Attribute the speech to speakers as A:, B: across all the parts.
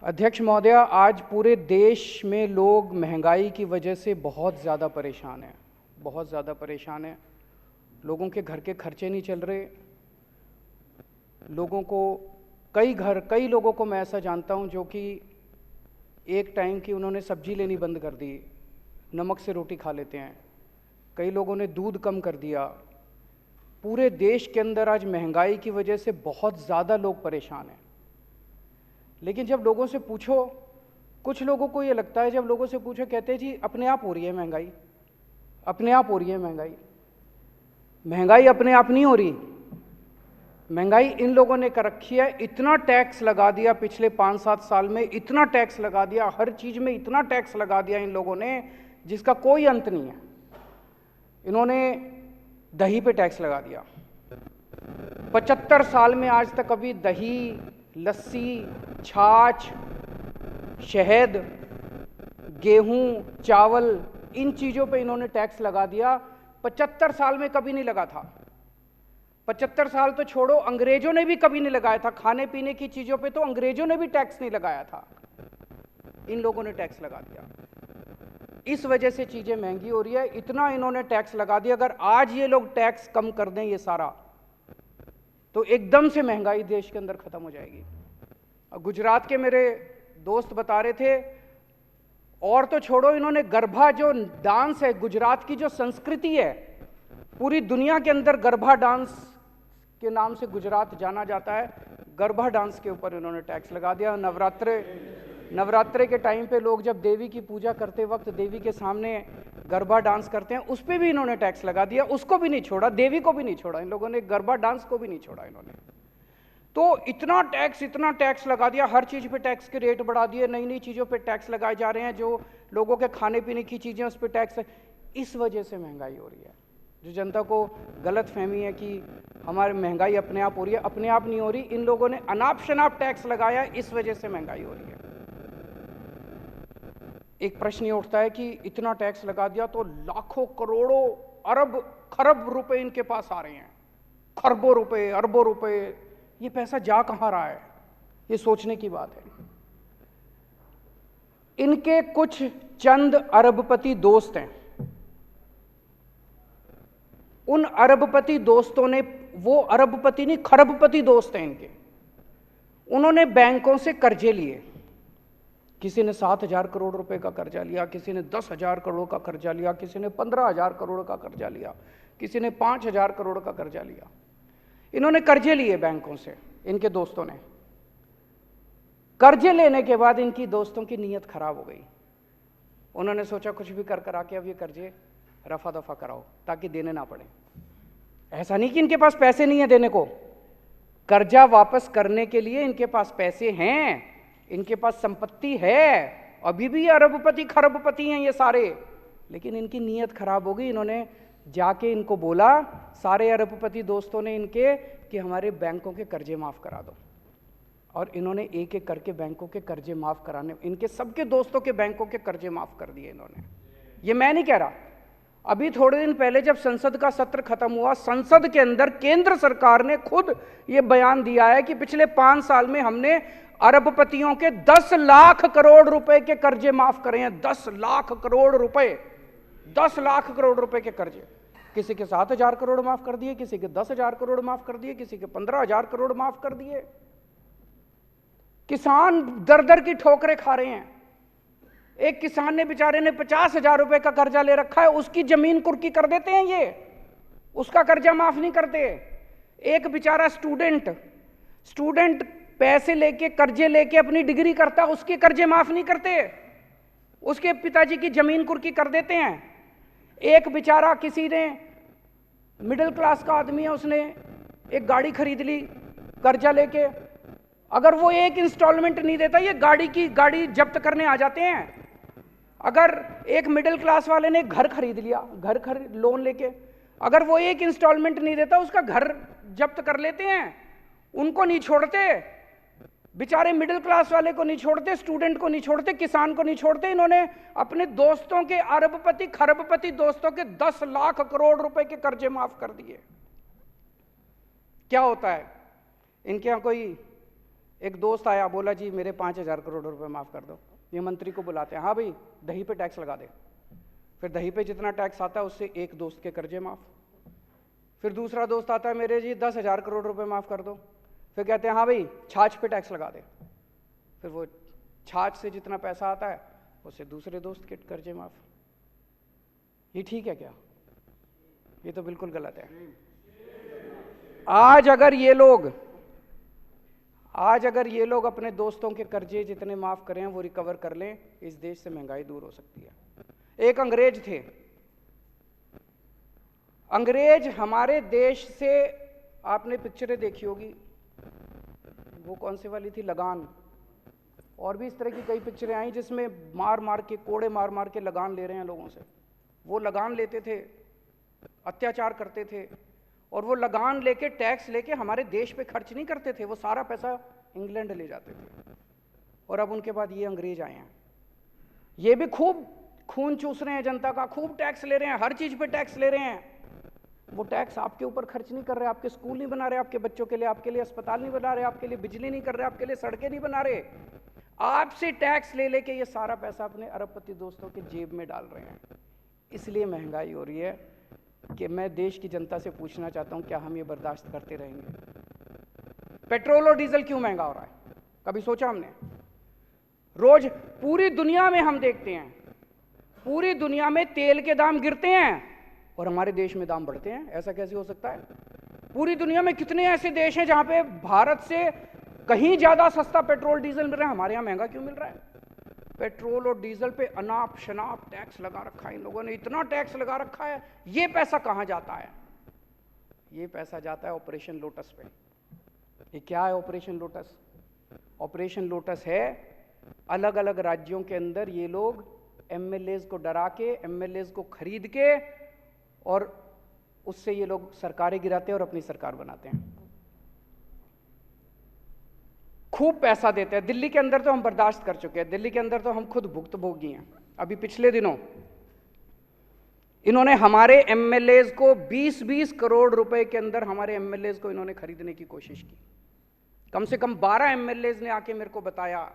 A: अध्यक्ष महोदय, आज पूरे देश में लोग महंगाई की वजह से बहुत ज़्यादा परेशान हैं, बहुत ज़्यादा परेशान हैं। लोगों के घर के खर्चे नहीं चल रहे। लोगों को कई लोगों को मैं ऐसा जानता हूं जो कि एक टाइम की उन्होंने सब्जी लेनी बंद कर दी, नमक से रोटी खा लेते हैं। कई लोगों ने दूध कम कर दिया। पूरे देश के अंदर आज महंगाई की वजह से बहुत ज़्यादा लोग परेशान हैं। लेकिन जब लोगों से पूछो, कुछ लोगों को ये लगता है, जब लोगों से पूछो कहते हैं जी अपने आप हो रही है महंगाई, अपने आप हो रही है महंगाई। महंगाई अपने आप नहीं हो रही। महंगाई इन लोगों ने कर रखी है। इतना टैक्स लगा दिया पिछले 5-7 साल में, इतना टैक्स लगा दिया, हर चीज में इतना टैक्स लगा दिया इन लोगों ने जिसका कोई अंत नहीं है। इन्होंने दही पे टैक्स लगा दिया। 75 साल में आज तक कभी दही, लस्सी, छाछ, शहद, गेहूं, चावल, इन चीजों पे इन्होंने टैक्स लगा दिया। 75 साल में कभी नहीं लगा था। 75 साल तो छोड़ो, अंग्रेजों ने भी कभी नहीं लगाया था। खाने पीने की चीजों पे तो अंग्रेजों ने भी टैक्स नहीं लगाया था। इन लोगों ने टैक्स लगा दिया। इस वजह से चीजें महंगी हो रही है। इतना इन्होंने टैक्स लगा दिया। अगर आज ये लोग टैक्स कम कर दें ये सारा, तो एकदम से महंगाई देश के अंदर खत्म हो जाएगी। गुजरात के मेरे दोस्त बता रहे थे, और तो छोड़ो, इन्होंने गरबा जो डांस है, गुजरात की जो संस्कृति है, पूरी दुनिया के अंदर गरबा डांस के नाम से गुजरात जाना जाता है। गरबा डांस के ऊपर इन्होंने टैक्स लगा दिया। नवरात्रे के टाइम पे लोग जब देवी की पूजा करते वक्त देवी के सामने गरबा डांस करते हैं, उस पर भी इन्होंने टैक्स लगा दिया। उसको भी नहीं छोड़ा, देवी को भी नहीं छोड़ा, इन लोगों ने गरबा डांस को भी नहीं छोड़ा इन्होंने। तो इतना टैक्स लगा दिया, हर चीज पे टैक्स के रेट बढ़ा दिए, नई नई चीजों पे टैक्स लगाए जा रहे हैं, जो लोगों के खाने पीने की चीजें उस पर टैक्स है। इस वजह से महंगाई हो रही है। जो जनता को गलत फहमी है कि हमारी महंगाई अपने आप हो रही है, अपने आप नहीं हो रही। इन लोगों ने अनाप शनाप टैक्स लगाया, इस वजह से महंगाई हो रही है। एक प्रश्न ये उठता है कि इतना टैक्स लगा दिया तो लाखों करोड़ों अरब खरब रुपए इनके पास आ रहे हैं, खरबों रुपए, अरबों रुपए, ये पैसा जा कहां रहा है? ये सोचने की बात है। इनके कुछ चंद अरबपति दोस्त हैं। उन अरबपति दोस्तों ने, वो अरबपति नहीं खरबपति दोस्त हैं इनके, उन्होंने बैंकों से कर्जे लिए। किसी ने 7,000 करोड़ रुपए का कर्जा लिया, किसी ने 10,000 करोड़ का कर्जा लिया, किसी ने 15,000 करोड़ का कर्जा लिया, किसी ने 5,000 करोड़ का कर्जा लिया। इन्होंने कर्जे लिए बैंकों से, इनके दोस्तों ने। कर्जे लेने के बाद इनकी दोस्तों की नीयत खराब हो गई। उन्होंने सोचा कुछ भी कर करा के अब ये कर्जे रफा दफा कराओ ताकि देने ना पड़े। ऐसा नहीं कि इनके पास पैसे नहीं है देने को, कर्जा वापस करने के लिए इनके पास पैसे हैं, इनके पास संपत्ति है, अभी भी अरबपति खरबपति हैं ये सारे। लेकिन इनकी नीयत खराब हो गई। इन्होंने जाके इनको बोला, सारे अरबपति दोस्तों ने इनके, कि हमारे बैंकों के कर्जे माफ करा दो। और इन्होंने एक एक करके बैंकों के कर्जे माफ कराने, इनके सबके दोस्तों के बैंकों के कर्जे माफ कर दिए इन्होंने। ये मैं नहीं कह रहा। अभी थोड़े दिन पहले जब संसद का सत्र खत्म हुआ, संसद के अंदर केंद्र सरकार ने खुद ये बयान दिया है कि पिछले 5 साल में हमने अरबपतियों के 10 लाख करोड़ रुपए के कर्जे माफ करे हैं। 10 लाख करोड़ रुपए, 10 लाख करोड़ रुपए के कर्जे। किसी के 7,000 करोड़ माफ कर दिए, किसी के 10,000 करोड़ माफ कर दिए, किसी के 15,000 करोड़ माफ कर दिए। किसान दर दर की ठोकरें खा रहे हैं। एक किसान ने, बेचारे ने 50,000 रुपए का कर्जा ले रखा है, उसकी जमीन कुर्की कर देते हैं ये, उसका कर्जा माफ नहीं करते। एक बेचारा स्टूडेंट पैसे लेके, कर्जे लेके अपनी डिग्री करता, उसके कर्जे माफ नहीं करते, उसके पिताजी की जमीन कुर्की कर देते हैं। एक बेचारा, किसी ने, मिडिल क्लास का आदमी है, उसने एक गाड़ी खरीद ली कर्जा लेके, अगर वो एक इंस्टॉलमेंट नहीं देता, ये गाड़ी जब्त करने आ जाते हैं। अगर एक मिडिल क्लास वाले ने घर खरीद लिया, लोन लेके, अगर वो एक इंस्टॉलमेंट नहीं देता, उसका घर जब्त कर लेते हैं। उनको नहीं छोड़ते, बेचारे मिडिल क्लास वाले को नहीं छोड़ते, स्टूडेंट को नहीं छोड़ते, किसान को नहीं छोड़ते। इन्होंने अपने दोस्तों के, अरबपति खरबपति दोस्तों के 10 लाख करोड़ रुपए के कर्जे माफ कर दिए। क्या होता है इनके यहां? कोई एक दोस्त आया, बोला जी मेरे 5,000 करोड़ रुपए माफ़ कर दो। ये मंत्री को बुलाते हैं, हाँ भाई दही पे टैक्स लगा दे। फिर दही पे जितना टैक्स आता है उससे एक दोस्त के कर्जे माफ़। फिर दूसरा दोस्त आता है, मेरे जी 10,000 करोड़ रुपए माफ़ कर दो। फिर कहते हैं हाँ भाई छाछ पे टैक्स लगा दे। फिर वो छाछ से जितना पैसा आता है उससे दूसरे दोस्त के कर्जे माफ़। ये ठीक है क्या? ये तो बिल्कुल गलत है। आज अगर ये लोग अपने दोस्तों के कर्जे जितने माफ़ करें वो रिकवर कर लें, इस देश से महंगाई दूर हो सकती है। एक अंग्रेज थे, अंग्रेज हमारे देश से, आपने पिक्चरें देखी होगी, वो कौन सी वाली थी, लगान, और भी इस तरह की कई पिक्चरें आई जिसमें मार मार के, कोड़े मार मार के लगान ले रहे हैं लोगों से। वो लगान लेते थे, अत्याचार करते थे, और वो लगान लेके, टैक्स लेके हमारे देश पे खर्च नहीं करते थे, वो सारा पैसा इंग्लैंड ले जाते थे। और अब उनके बाद ये अंग्रेज आए हैं, ये भी खूब खून चूस रहे हैं जनता का, खूब टैक्स ले रहे हैं, हर चीज पे टैक्स ले रहे हैं। वो टैक्स आपके ऊपर खर्च नहीं कर रहे, आपके स्कूल नहीं बना रहे, आपके बच्चों के लिए, आपके लिए अस्पताल नहीं बना रहे, आपके लिए बिजली नहीं कर रहे, आपके लिए सड़कें नहीं बना रहे। आपसे टैक्स ले लेके ये सारा पैसा अपने अरबपति दोस्तों के जेब में डाल रहे हैं। इसलिए महंगाई हो रही है कि मैं देश की जनता से पूछना चाहता हूं, क्या हम ये बर्दाश्त करते रहेंगे? पेट्रोल और डीजल क्यों महंगा हो रहा है? कभी सोचा हमने? रोज पूरी दुनिया में हम देखते हैं, पूरी दुनिया में तेल के दाम गिरते हैं और हमारे देश में दाम बढ़ते हैं। ऐसा कैसे हो सकता है? पूरी दुनिया में कितने ऐसे देश हैं जहां पे भारत से कहीं ज्यादा सस्ता पेट्रोल डीजल मिल रहा है, हमारे यहां महंगा क्यों मिल रहा है? पेट्रोल और डीजल पे अनाप शनाप टैक्स लगा रखा है इन लोगों ने, इतना टैक्स लगा रखा है। ये पैसा कहां जाता है? ये पैसा जाता है ऑपरेशन लोटस पे। ये क्या है ऑपरेशन लोटस? ऑपरेशन लोटस है, अलग अलग राज्यों के अंदर ये लोग एमएलएज को डरा के, एमएलएज को खरीद के, और उससे ये लोग सरकारें गिराते हैं और अपनी सरकार बनाते हैं। खूब पैसा देते हैं। दिल्ली के अंदर तो हम बर्दाश्त कर चुके हैं, दिल्ली के अंदर तो हम खुद भुक्तभोगी हैं। अभी पिछले दिनों इन्होंने हमारे एमएलएज को 20-20 करोड़ रुपए के अंदर हमारे एमएलएज को इन्होंने खरीदने की कोशिश की। कम से कम 12 एमएलएज ने आके मेरे को बताया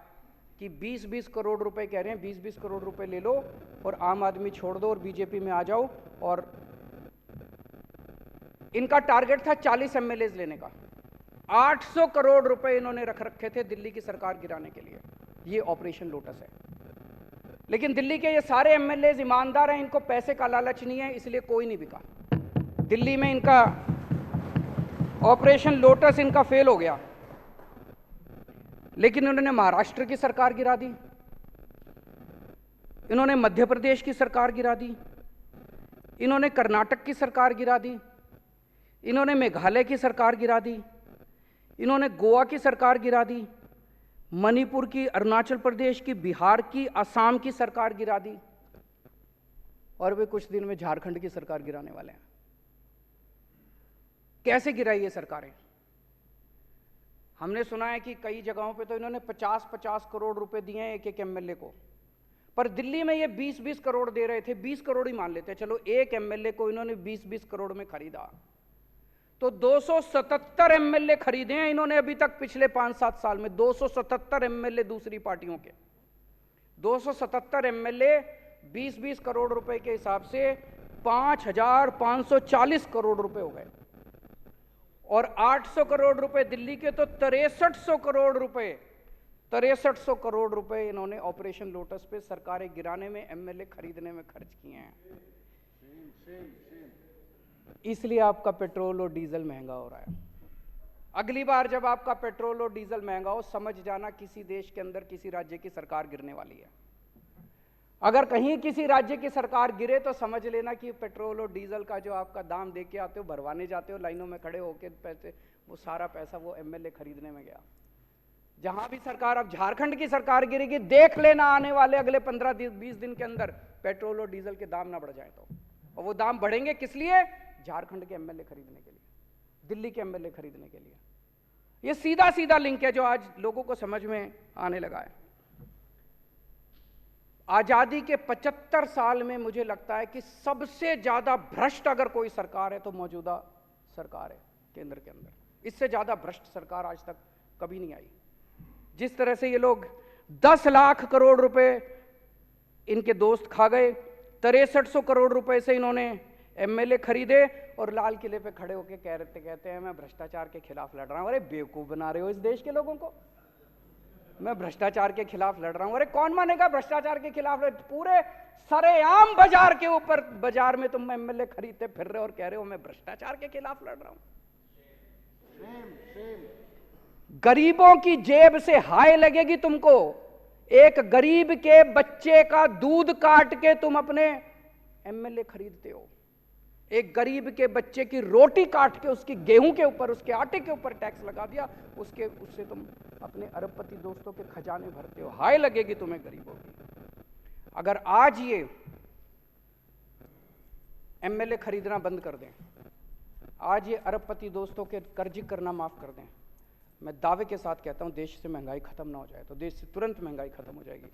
A: कि 20-20 करोड़ रुपए कह रहे हैं, 20-20 करोड़ रुपए ले लो और आम आदमी छोड़ दो और बीजेपी में आ जाओ। और इनका टारगेट था 40 एमएलएज लेने का। 800 करोड़ रुपए इन्होंने रख रखे थे दिल्ली की सरकार गिराने के लिए। ये ऑपरेशन लोटस है। लेकिन दिल्ली के ये सारे एमएलएज ईमानदार हैं, इनको पैसे का लालच नहीं है, इसलिए कोई नहीं बिका। दिल्ली में इनका ऑपरेशन लोटस इनका फेल हो गया। लेकिन इन्होंने महाराष्ट्र की सरकार गिरा दी, इन्होंने मध्य प्रदेश की सरकार गिरा दी, इन्होंने कर्नाटक की सरकार गिरा दी, इन्होंने मेघालय की सरकार गिरा दी, इन्होंने गोवा की सरकार गिरा दी, मणिपुर की, अरुणाचल प्रदेश की, बिहार की, असम की सरकार गिरा दी, और वे कुछ दिन में झारखंड की सरकार गिराने वाले हैं। कैसे गिराई ये सरकारें? हमने सुना है कि कई जगहों पे तो इन्होंने 50-50 करोड़ रुपए दिए हैं एक एक एमएलए को, पर दिल्ली में ये 20-20 करोड़ दे रहे थे। 20 करोड़ ही मान लेते हैं, चलो एक एमएलए को इन्होंने 20-20 करोड़ में खरीदा, तो 277 एमएलए खरीदे हैं इन्होंने अभी तक पिछले 5-7 साल में। 277 एमएलए दूसरी पार्टियों के, 277 एमएलए 20-20 करोड़ रुपए के हिसाब से 5,540 करोड़ रुपए हो गए। और 800 करोड़ रुपए दिल्ली के, तो 6300 करोड़ रुपए, 6300 करोड़ रुपए इन्होंने ऑपरेशन लोटस पे सरकारें गिराने में, एमएलए खरीदने में खर्च किए हैं। इसलिए आपका पेट्रोल और डीजल महंगा हो रहा है। अगली बार जब आपका पेट्रोल और डीजल महंगा हो, समझ जाना किसी देश के अंदर किसी राज्य की सरकार गिरने वाली है। अगर कहीं किसी राज्य की सरकार गिरे तो समझ लेना कि पेट्रोल और डीजल का जो आपका दाम दे के आते हो, भरवाने जाते हो लाइनों में खड़े होकर पैसे, वो सारा पैसा वो एमएलए खरीदने में गया। जहां भी सरकार, अब झारखंड की सरकार गिरेगी, देख लेना आने वाले अगले 15-20 दिन के अंदर पेट्रोल और डीजल के दाम ना बढ़ जाए तो। और वो दाम बढ़ेंगे किस लिए? झारखंड के एमएलए खरीदने के लिए, दिल्ली के एमएलए खरीदने के लिए। ये सीधा सीधा लिंक है जो आज लोगों को समझ में आने लगा है। आजादी के 75 साल में मुझे लगता है कि सबसे ज्यादा भ्रष्ट अगर कोई सरकार है तो मौजूदा सरकार है केंद्र के अंदर। इससे ज्यादा भ्रष्ट सरकार आज तक कभी नहीं आई। जिस तरह से ये लोग 10 लाख करोड़ रुपए इनके दोस्त खा गए, 6300 करोड़ रुपए से इन्होंने एमएलए खरीदे और लाल किले पे खड़े होकर कहते हैं मैं भ्रष्टाचार के खिलाफ लड़ रहा हूं। अरे बेवकूफ बना रहे हो इस देश के लोगों को। मैं भ्रष्टाचार के खिलाफ लड़ रहा हूं। अरे कौन मानेगा भ्रष्टाचार के खिलाफ? पूरे सरेआम बाजार के ऊपर, बाजार में तुम एमएलए खरीदते फिर रहे हो और कह रहे हो मैं भ्रष्टाचार के खिलाफ लड़ रहा हूं। गरीबों की जेब से हाय लगेगी तुमको। एक गरीब के बच्चे का दूध काट के तुम अपने एमएलए खरीदते हो। एक गरीब के बच्चे की रोटी काट के उसकी गेहूं के ऊपर, उसके आटे के ऊपर टैक्स लगा दिया, उससे तुम अपने अरबपति दोस्तों के खजाने भरते हो। हाय लगेगी तुम्हें गरीबों की। अगर आज ये एमएलए खरीदना बंद कर दें, आज ये अरबपति दोस्तों के कर्ज करना माफ कर दें, मैं दावे के साथ कहता हूं देश से महंगाई खत्म ना हो जाए तो देश से तुरंत महंगाई खत्म हो जाएगी।